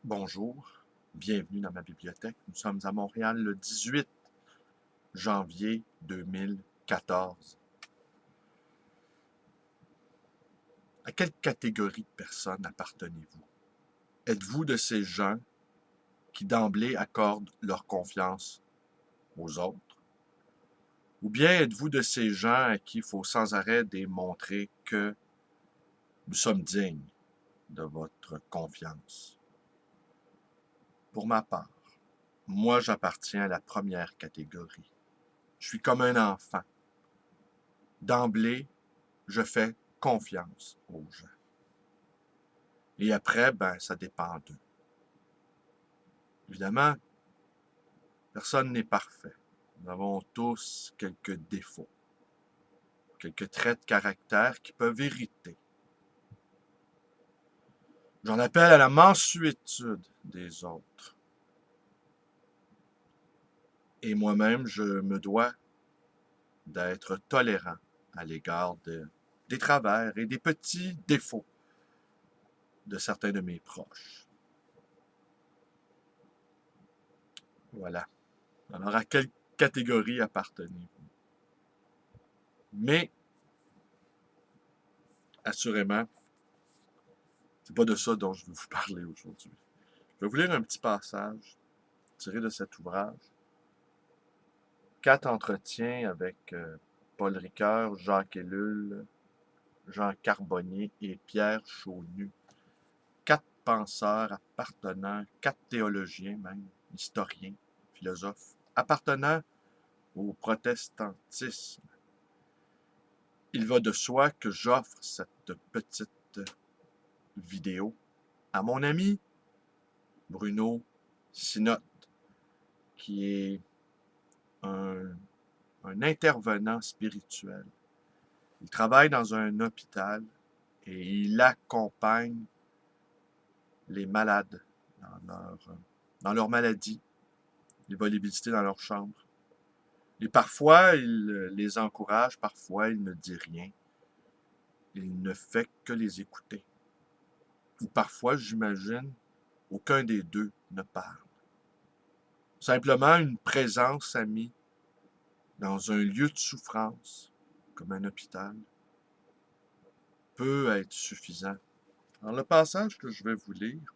Bonjour, bienvenue dans ma bibliothèque. Nous sommes à Montréal le 18 janvier 2014. À quelle catégorie de personnes appartenez-vous? Êtes-vous de ces gens qui d'emblée accordent leur confiance aux autres? Ou bien êtes-vous de ces gens à qui il faut sans arrêt démontrer que nous sommes dignes de votre confiance? Pour ma part, moi j'appartiens à la première catégorie. Je suis comme un enfant. D'emblée, je fais confiance aux gens. Et après, ça dépend d'eux. Évidemment, personne n'est parfait. Nous avons tous quelques défauts, quelques traits de caractère qui peuvent irriter. J'en appelle à la mansuétude des autres. Et moi-même, je me dois d'être tolérant à l'égard des travers et des petits défauts de certains de mes proches. Voilà. Alors, à quelle catégorie appartenez-vous? Mais, assurément, c'est pas de ça dont je veux vous parler aujourd'hui. Je vais vous lire un petit passage tiré de cet ouvrage. 4 entretiens avec Paul Ricoeur, Jacques Ellul, Jean Carbonnier et Pierre Chaunu. 4 penseurs appartenant, 4 théologiens même, historiens, philosophes, appartenant au protestantisme. Il va de soi que j'offre cette petite vidéo à mon ami Bruno Sinotte, qui est un intervenant spirituel. Il travaille dans un hôpital et il accompagne les malades dans leur maladie, il va les visiter dans leur chambre. Et parfois, il les encourage, parfois, il ne dit rien. Il ne fait que les écouter. Ou parfois, j'imagine, aucun des deux ne parle. Simplement une présence amie dans un lieu de souffrance, comme un hôpital, peut être suffisant. Alors, le passage que je vais vous lire,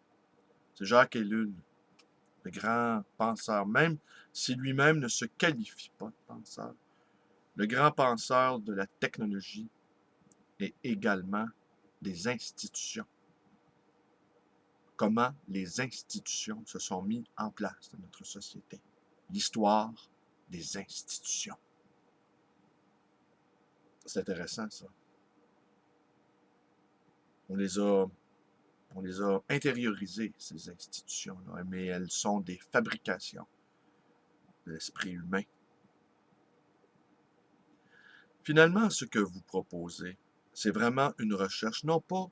c'est Jacques Ellul, le grand penseur, même si lui-même ne se qualifie pas de penseur, le grand penseur de la technologie et également des institutions. Comment les institutions se sont mises en place dans notre société. L'histoire des institutions. C'est intéressant, ça. On les a intériorisées, ces institutions-là, mais elles sont des fabrications de l'esprit humain. Finalement, ce que vous proposez, c'est vraiment une recherche, non pas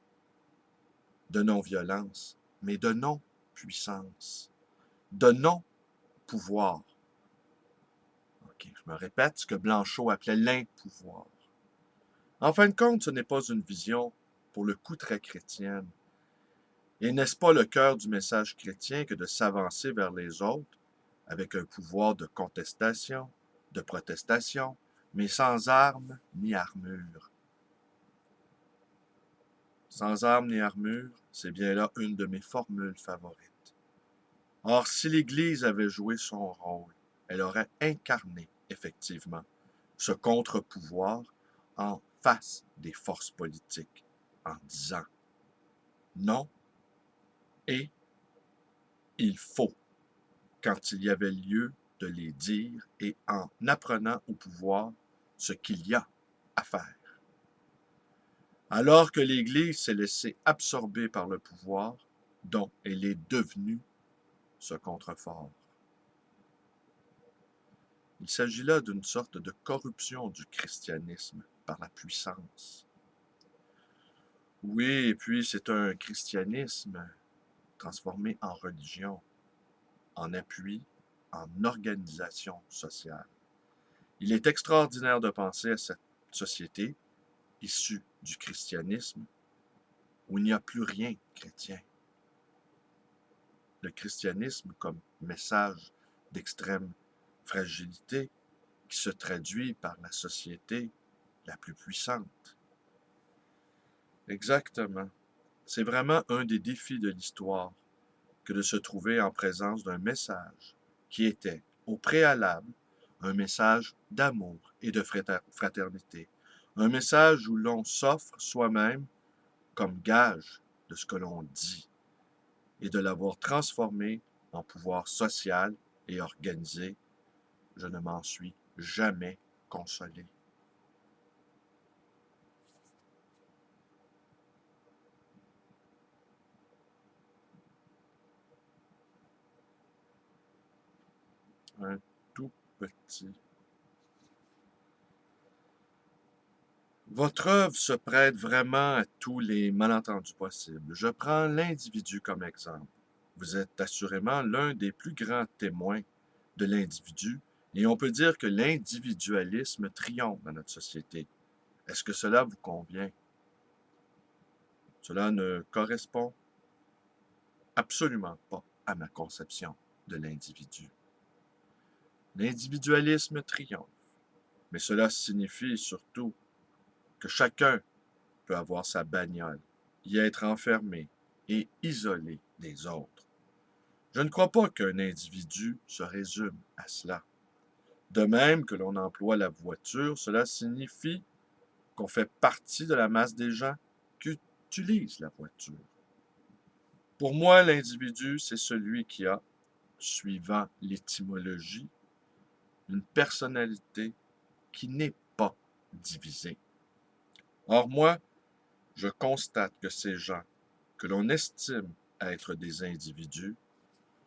de non-violence, mais de non-puissance, de non-pouvoir. Ok, je me répète, ce que Blanchot appelait l'impouvoir. En fin de compte, ce n'est pas une vision, pour le coup, très chrétienne. Et n'est-ce pas le cœur du message chrétien que de s'avancer vers les autres avec un pouvoir de contestation, de protestation, mais sans armes ni armure? Sans armes ni armure, c'est bien là une de mes formules favorites. Or, si l'Église avait joué son rôle, elle aurait incarné, effectivement, ce contre-pouvoir en face des forces politiques, en disant non et il faut, quand il y avait lieu de les dire et en apprenant au pouvoir ce qu'il y a à faire. Alors que l'Église s'est laissée absorber par le pouvoir dont elle est devenue ce contrefort. Il s'agit là d'une sorte de corruption du christianisme par la puissance. Oui, et puis c'est un christianisme transformé en religion, en appui, en organisation sociale. Il est extraordinaire de penser à cette société issue du christianisme où il n'y a plus rien chrétien. le christianisme comme message d'extrême fragilité qui se traduit par la société la plus puissante. Exactement. C'est vraiment un des défis de l'histoire que de se trouver en présence d'un message qui était, au préalable, un message d'amour et de fraternité. Un message où l'on s'offre soi-même comme gage de ce que l'on dit et de l'avoir transformé en pouvoir social et organisé. Je ne m'en suis jamais consolé. Un tout petit. Votre œuvre se prête vraiment à tous les malentendus possibles. Je prends l'individu comme exemple. Vous êtes assurément l'un des plus grands témoins de l'individu, et on peut dire que l'individualisme triomphe dans notre société. Est-ce que cela vous convient? Cela ne correspond absolument pas à ma conception de l'individu. L'individualisme triomphe, mais cela signifie surtout que chacun peut avoir sa bagnole, y être enfermé et isolé des autres. Je ne crois pas qu'un individu se résume à cela. De même que l'on emploie la voiture, cela signifie qu'on fait partie de la masse des gens qui utilisent la voiture. Pour moi, l'individu, c'est celui qui a, suivant l'étymologie, une personnalité qui n'est pas divisée. Or, moi, je constate que ces gens que l'on estime être des individus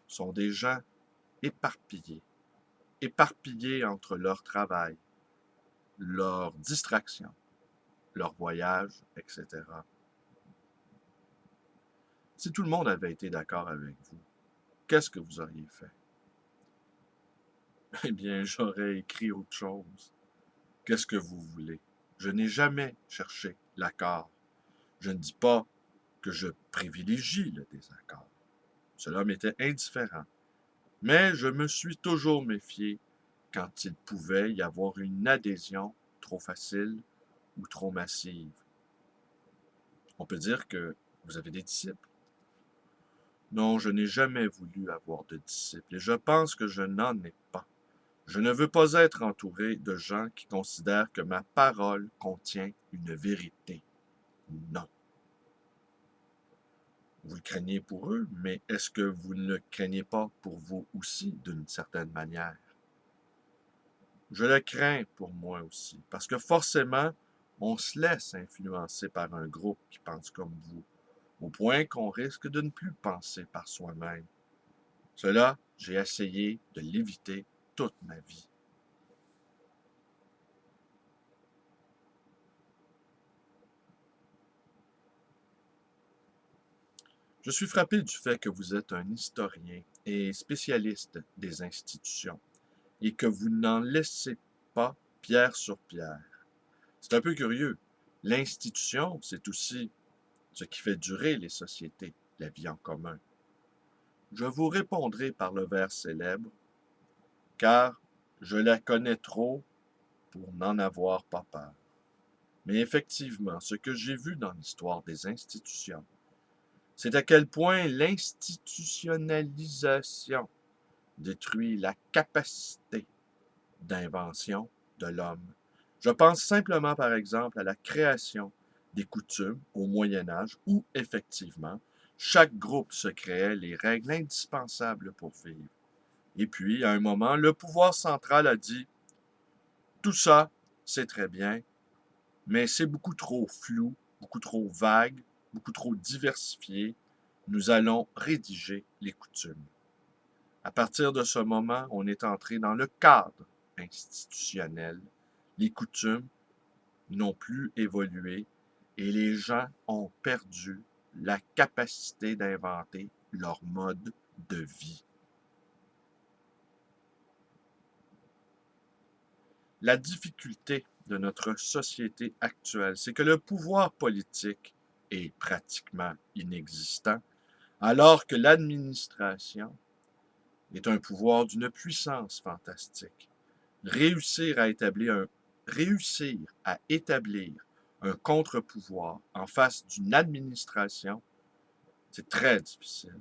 sont des gens éparpillés, éparpillés entre leur travail, leurs distractions, leurs voyages, etc. Si tout le monde avait été d'accord avec vous, qu'est-ce que vous auriez fait? Eh bien, j'aurais écrit autre chose. Qu'est-ce que vous voulez? Je n'ai jamais cherché l'accord. Je ne dis pas que je privilégie le désaccord. Cela m'était indifférent. Mais je me suis toujours méfié quand il pouvait y avoir une adhésion trop facile ou trop massive. On peut dire que vous avez des disciples. Non, je n'ai jamais voulu avoir de disciples et je pense que je n'en ai pas. Je ne veux pas être entouré de gens qui considèrent que ma parole contient une vérité. Non. Vous le craignez pour eux, mais est-ce que vous ne le craignez pas pour vous aussi, d'une certaine manière? Je le crains pour moi aussi, parce que forcément, on se laisse influencer par un groupe qui pense comme vous, au point qu'on risque de ne plus penser par soi-même. Cela, j'ai essayé de l'éviter toute ma vie. Je suis frappé du fait que vous êtes un historien et spécialiste des institutions et que vous n'en laissez pas pierre sur pierre. C'est un peu curieux. L'institution, c'est aussi ce qui fait durer les sociétés, la vie en commun. Je vous répondrai par le vers célèbre, car je la connais trop pour n'en avoir pas peur. Mais effectivement, ce que j'ai vu dans l'histoire des institutions, c'est à quel point l'institutionnalisation détruit la capacité d'invention de l'homme. Je pense simplement, par exemple, à la création des coutumes au Moyen Âge où, effectivement, chaque groupe se créait les règles indispensables pour vivre. Et puis, à un moment, le pouvoir central a dit, tout ça, c'est très bien, mais c'est beaucoup trop flou, beaucoup trop vague, beaucoup trop diversifié. Nous allons rédiger les coutumes. À partir de ce moment, on est entré dans le cadre institutionnel. Les coutumes n'ont plus évolué et les gens ont perdu la capacité d'inventer leur mode de vie. La difficulté de notre société actuelle, c'est que le pouvoir politique est pratiquement inexistant, Alors que l'administration est un pouvoir d'une puissance fantastique. Réussir à établir un contre-pouvoir en face d'une administration, c'est très difficile.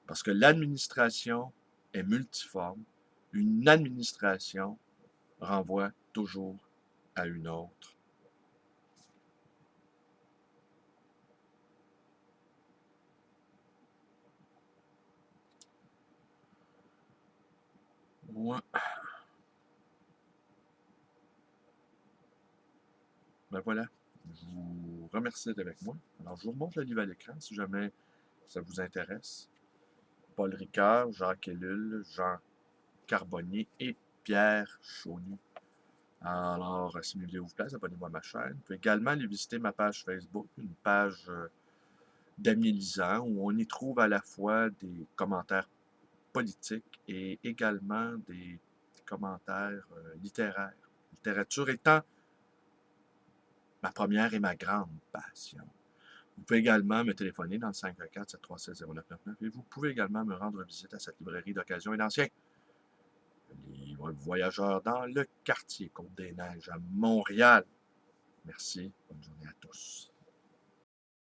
Parce que l'administration est multiforme. Une administration renvoie toujours à une autre. Ouais. Ben voilà. Je vous remercie d'être avec moi. Alors, je vous remonte le livre à l'écran si jamais ça vous intéresse. Paul Ricard, Jacques Ellul, Jean Carbonnier et Pierre Chaunu. Alors, si mes vidéos vous plaisent, abonnez-vous à ma chaîne. Vous pouvez également aller visiter ma page Facebook, une page d'amis lisants, où on y trouve à la fois des commentaires politiques et également des commentaires littéraires. Littérature étant ma première et ma grande passion. Vous pouvez également me téléphoner dans le 514-736-0999 et vous pouvez également me rendre visite à cette librairie d'occasion et d'anciens. Livre voyageur dans le quartier Côte-des-Neiges à Montréal. Merci. Bonne journée à tous.